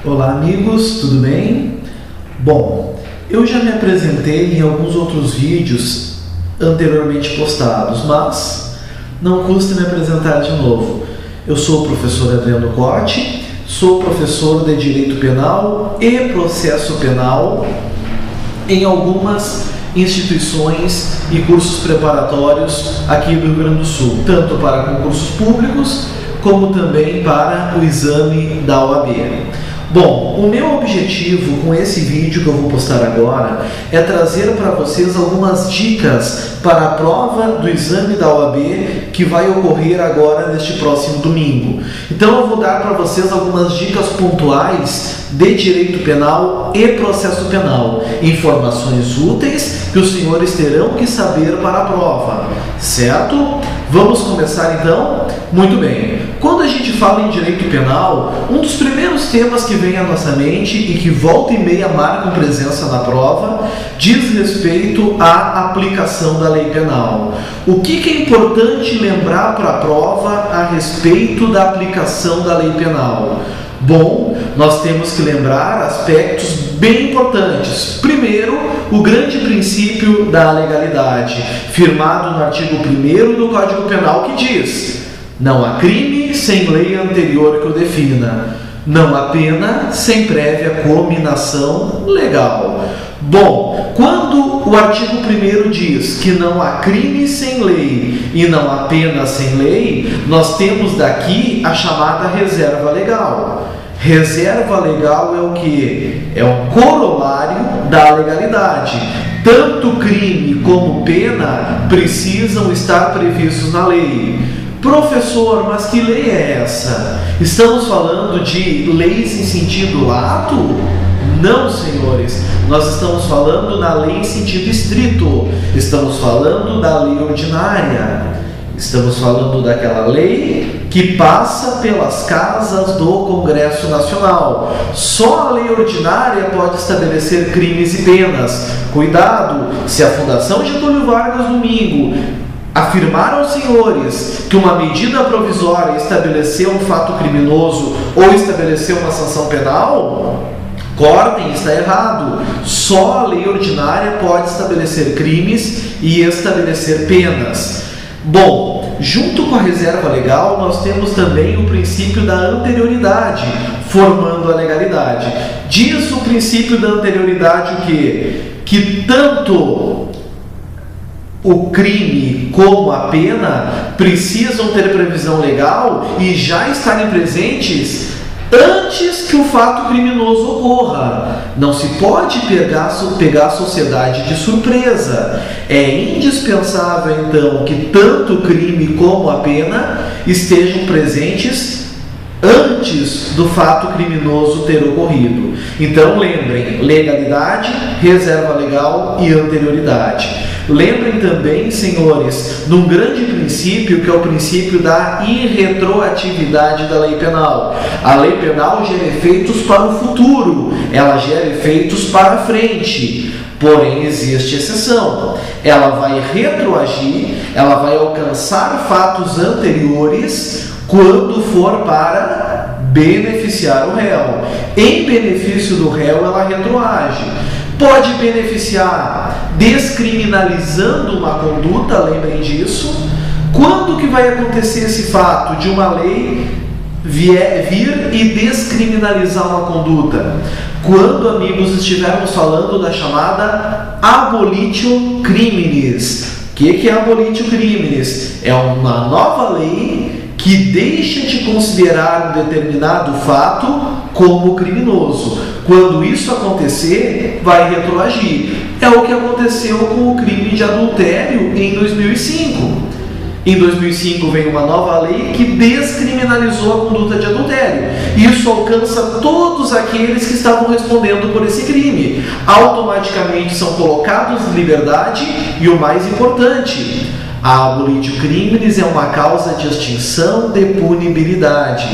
Olá amigos, tudo bem? Bom, eu já me apresentei em alguns outros vídeos anteriormente postados, mas não custa me apresentar de novo. Eu sou o professor Adriano Cotti, sou professor de Direito Penal e Processo Penal em algumas instituições e cursos preparatórios aqui do Rio Grande do Sul, tanto para concursos públicos como também para o exame da OAB. Bom, o meu objetivo com esse vídeo que eu vou postar agora é trazer para vocês algumas dicas para a prova do exame da OAB que vai ocorrer agora neste próximo domingo. Então eu vou dar para vocês algumas dicas pontuais de direito penal e processo penal, informações úteis que os senhores terão que saber para a prova, certo? Vamos começar então? Muito bem. Quando a gente fala em direito penal, um dos primeiros temas que vem à nossa mente e que volta e meia marcam presença na prova diz respeito à aplicação da lei penal. O que é importante lembrar para a prova a respeito da aplicação da lei penal? Bom, nós temos que lembrar aspectos bem importantes. Primeiro, o grande princípio da legalidade, firmado no artigo 1º do Código Penal, que diz: não há crime sem lei anterior que o defina, não há pena sem prévia cominação legal. Bom, quando o artigo 1º diz que não há crime sem lei e não há pena sem lei, nós temos daqui a chamada reserva legal. Reserva legal é o que? É um corolário da legalidade. Tanto crime como pena precisam estar previstos na lei. Professor, mas que lei é essa? Estamos falando de leis em sentido lato? Não, senhores. Nós estamos falando na lei em sentido estrito. Estamos falando da lei ordinária. Estamos falando daquela lei que passa pelas casas do Congresso Nacional. Só a lei ordinária pode estabelecer crimes e penas. Cuidado, se a Fundação Getúlio Vargas Domingo afirmar aos senhores que uma medida provisória estabeleceu um fato criminoso ou estabeleceu uma sanção penal, cortem, está errado. Só a lei ordinária pode estabelecer crimes e estabelecer penas. Bom, junto com a reserva legal, nós temos também o princípio da anterioridade, formando a legalidade. Diz o princípio da anterioridade o quê? Que tanto o crime como a pena precisam ter previsão legal e já estarem presentes antes que o fato criminoso ocorra. Não se pode pegar a sociedade de surpresa. É indispensável, então, que tanto o crime como a pena estejam presentes antes do fato criminoso ter ocorrido. Então, lembrem, legalidade, reserva legal e anterioridade. Lembrem também, senhores, de um grande princípio que é o princípio da irretroatividade da lei penal. A lei penal gera efeitos para o futuro, ela gera efeitos para a frente. Porém, existe exceção. Ela vai retroagir, ela vai alcançar fatos anteriores quando for para beneficiar o réu. Em benefício do réu, ela retroage. Pode beneficiar descriminalizando uma conduta, lembrem disso. Quando que vai acontecer esse fato de uma lei vir e descriminalizar uma conduta? Quando, amigos, estivermos falando da chamada abolitio criminis. O que é abolitio criminis? É uma nova lei que deixa de considerar um determinado fato como criminoso. Quando isso acontecer, vai retroagir. É o que aconteceu com o crime de adultério em 2005. Em 2005 veio uma nova lei que descriminalizou a conduta de adultério. Isso alcança todos aqueles que estavam respondendo por esse crime. Automaticamente são colocados em liberdade e o mais importante, a abolitio criminis é uma causa de extinção de punibilidade.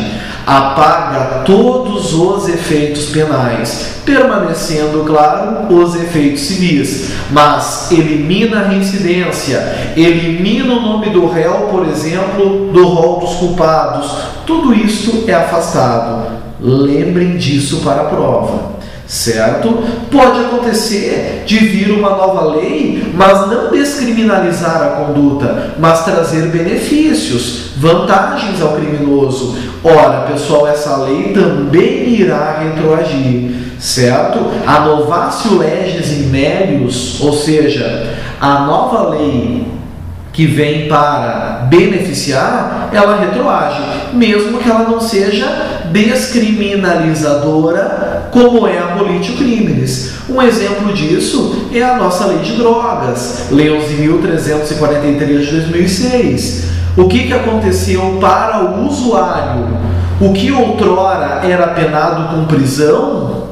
apaga todos os efeitos penais, permanecendo, claro, os efeitos civis, mas elimina a reincidência, elimina o nome do réu, por exemplo, do rol dos culpados. Tudo isso é afastado. Lembrem disso para a prova. Certo? Pode acontecer de vir uma nova lei, mas não descriminalizar a conduta, mas trazer benefícios, vantagens ao criminoso. Ora, pessoal, essa lei também irá retroagir, certo? A novatio legis in melius, ou seja, a nova lei que vem para beneficiar, ela retroage, mesmo que ela não seja descriminalizadora, como é a Abolitio Criminis. Um exemplo disso é a nossa lei de drogas, Lei 11.343 de 2006. O que aconteceu para o usuário? O que outrora era penado com prisão,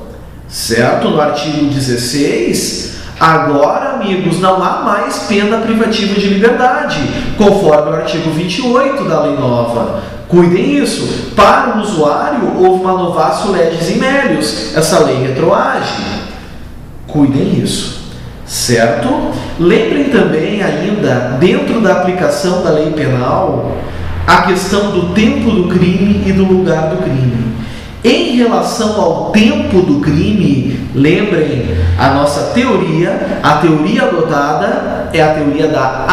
certo? No artigo 16, agora, amigos, não há mais pena privativa de liberdade, conforme o artigo 28 da lei nova. Cuidem isso. Para o usuário, houve uma novatio legis in melius. Essa lei retroage. Cuidem isso. Certo? Lembrem também ainda, dentro da aplicação da lei penal, a questão do tempo do crime e do lugar do crime. Em relação ao tempo do crime, lembrem a nossa teoria, a teoria adotada é a teoria da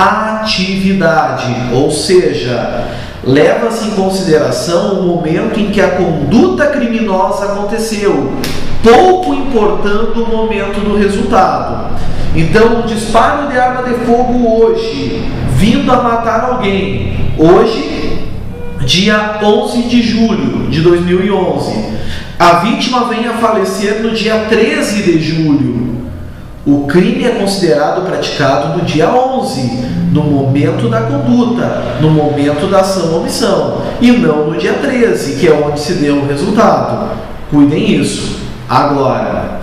atividade, ou seja, leva-se em consideração o momento em que a conduta criminosa aconteceu, pouco importando o momento do resultado. Então, um disparo de arma de fogo hoje, vindo a matar alguém, hoje, dia 11 de julho de 2011, a vítima vem a falecer no dia 13 de julho. O crime é considerado praticado no dia 11, no momento da conduta, no momento da ação ou omissão, e não no dia 13, que é onde se deu o resultado. Cuidem isso. Agora,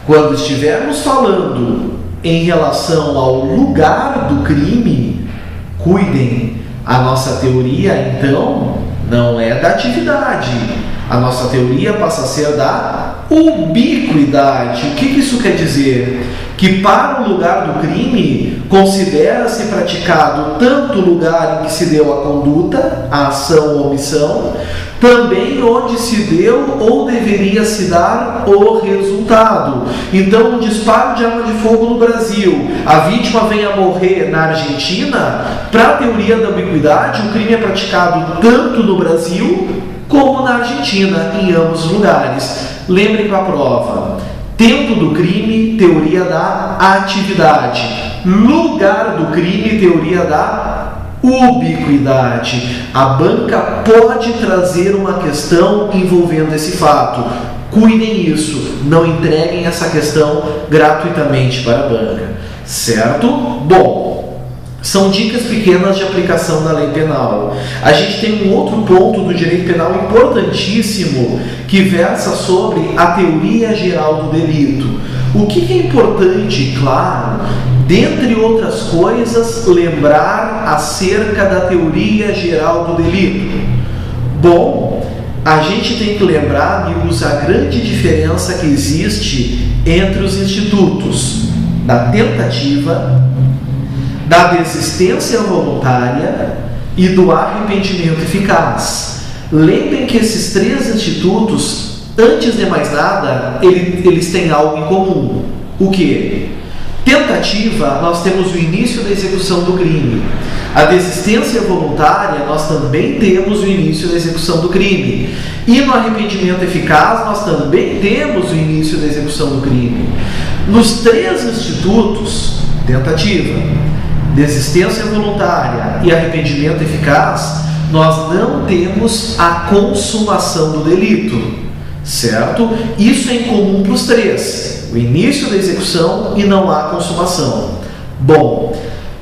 quando estivermos falando em relação ao lugar do crime, cuidem. A nossa teoria, então, não é da atividade. A nossa teoria passa a ser da ubiquidade. O que isso quer dizer? Que para o lugar do crime, considera-se praticado tanto o lugar em que se deu a conduta, a ação ou omissão, também onde se deu ou deveria se dar o resultado. Então, um disparo de arma de fogo no Brasil, a vítima vem a morrer na Argentina, para a teoria da ubiquidade, o crime é praticado tanto no Brasil como na Argentina, em ambos os lugares. Lembrem para a prova: tempo do crime, teoria da atividade; lugar do crime, teoria da ubiquidade. A banca pode trazer uma questão envolvendo esse fato. Cuidem isso, não entreguem essa questão gratuitamente para a banca, certo? Bom, são dicas pequenas de aplicação da lei penal. A gente tem um outro ponto do direito penal importantíssimo que versa sobre a teoria geral do delito. O que é importante, claro, dentre outras coisas, lembrar acerca da teoria geral do delito? Bom, a gente tem que lembrar, amigos, a grande diferença que existe entre os institutos da tentativa, da desistência voluntária e do arrependimento eficaz. Lembrem que esses três institutos, antes de mais nada, eles têm algo em comum. O quê? Tentativa, nós temos o início da execução do crime. A desistência voluntária, nós também temos o início da execução do crime. E no arrependimento eficaz, nós também temos o início da execução do crime. Nos três institutos, tentativa, desistência voluntária e arrependimento eficaz, nós não temos a consumação do delito, certo? Isso é em comum para os três: o início da execução e não há consumação. Bom,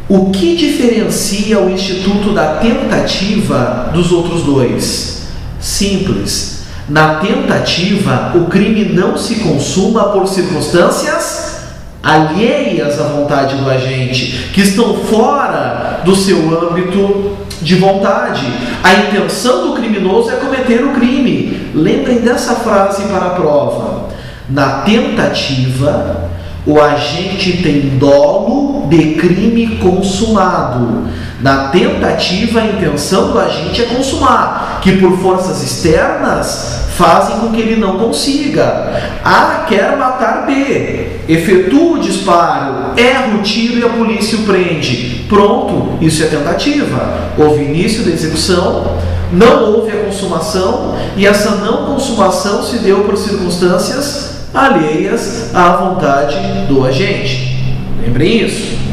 o que diferencia o instituto da tentativa dos outros dois? Simples. Na tentativa, o crime não se consuma por circunstâncias alheias à vontade do agente, que estão fora do seu âmbito de vontade. A intenção do criminoso é cometer o crime. Lembrem dessa frase para a prova. Na tentativa, o agente tem dolo de crime consumado. Na tentativa, a intenção do agente é consumar, que por forças externas fazem com que ele não consiga. A quer matar B, efetua o disparo, erra o tiro e a polícia o prende. Pronto, isso é tentativa. Houve início da execução, não houve a consumação, e essa não consumação se deu por circunstâncias alheias à vontade do agente. Lembrem isso.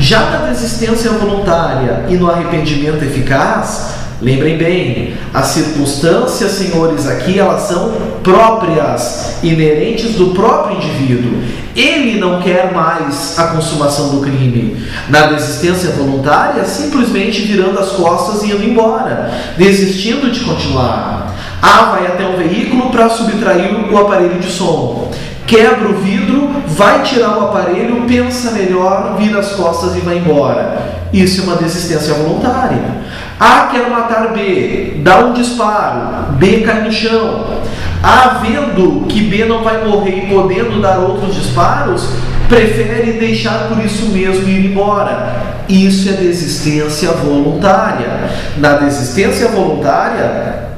Já na desistência voluntária e no arrependimento eficaz, lembrem bem, as circunstâncias, senhores, aqui elas são próprias, inerentes do próprio indivíduo. Ele não quer mais a consumação do crime. Na desistência voluntária, simplesmente virando as costas e indo embora, desistindo de continuar. A vai até um veículo para subtrair o aparelho de som. Quebra o vidro, vai tirar o aparelho, pensa melhor, vira as costas e vai embora. Isso é uma desistência voluntária. A quer matar B, dá um disparo, B cai no chão. A, vendo que B não vai morrer e podendo dar outros disparos, prefere deixar por isso mesmo ir embora. Isso é desistência voluntária. Na desistência voluntária,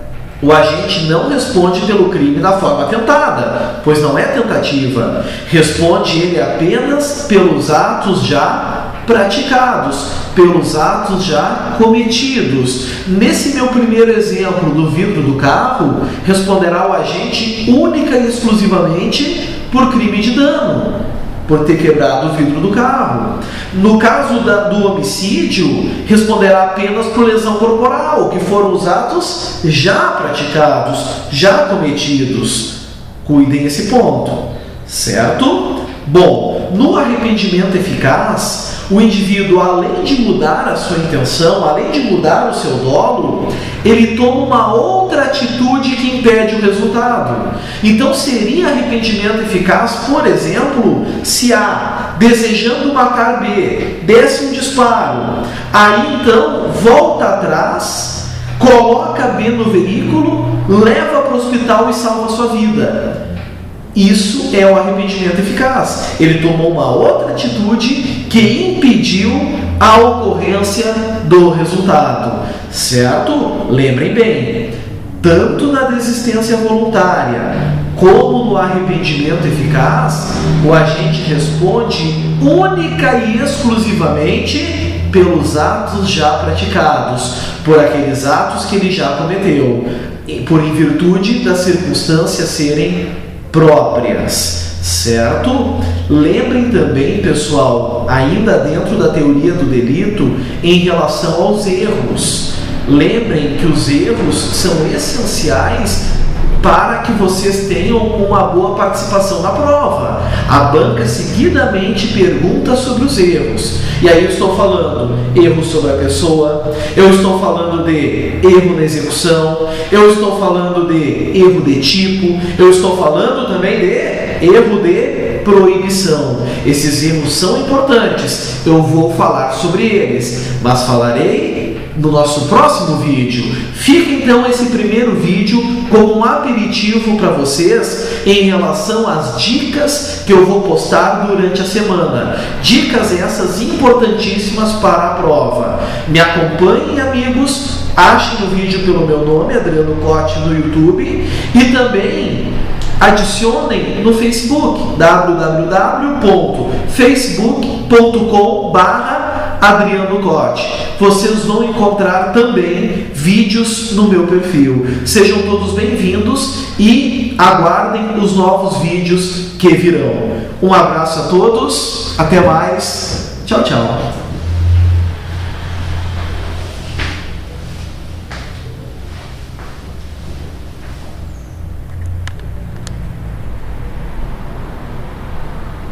o agente não responde pelo crime da forma tentada, pois não é tentativa. Responde ele apenas pelos atos já praticados, pelos atos já cometidos. Nesse meu primeiro exemplo do vidro do carro, responderá o agente única e exclusivamente por crime de dano, por ter quebrado o vidro do carro. No caso do homicídio, responderá apenas por lesão corporal, que foram os atos já praticados, já cometidos. Cuidem esse ponto, certo? Bom, no arrependimento eficaz, o indivíduo, além de mudar a sua intenção, além de mudar o seu dolo, ele toma uma outra atitude que impede o resultado. Então seria arrependimento eficaz, por exemplo, se A, desejando matar B, desse um disparo, aí então volta atrás, coloca B no veículo, leva para o hospital e salva a sua vida. Isso é o arrependimento eficaz. Ele tomou uma outra atitude que impediu a ocorrência do resultado, certo? Lembrem bem, tanto na desistência voluntária como no arrependimento eficaz, o agente responde única e exclusivamente pelos atos já praticados, por aqueles atos que ele já cometeu, por em virtude das circunstâncias serem próprias, certo? Lembrem também, pessoal, ainda dentro da teoria do delito, em relação aos erros. Lembrem que os erros são essenciais para que vocês tenham uma boa participação na prova. A banca seguidamente pergunta sobre os erros. E aí eu estou falando erro sobre a pessoa, eu estou falando de erro na execução, eu estou falando de erro de tipo, eu estou falando também de erro de proibição. Esses erros são importantes, eu vou falar sobre eles, mas falarei no nosso próximo vídeo. Fica então esse primeiro vídeo como um aperitivo para vocês em relação às dicas que eu vou postar durante a semana. Dicas essas importantíssimas para a prova. Me acompanhem, amigos, achem o vídeo pelo meu nome, Adriano Cote, no YouTube, e também adicionem no Facebook, www.facebook.com/Adriano Cote. Vocês vão encontrar também vídeos no meu perfil. Sejam todos bem-vindos e aguardem os novos vídeos que virão. Um abraço a todos, até mais, tchau, tchau.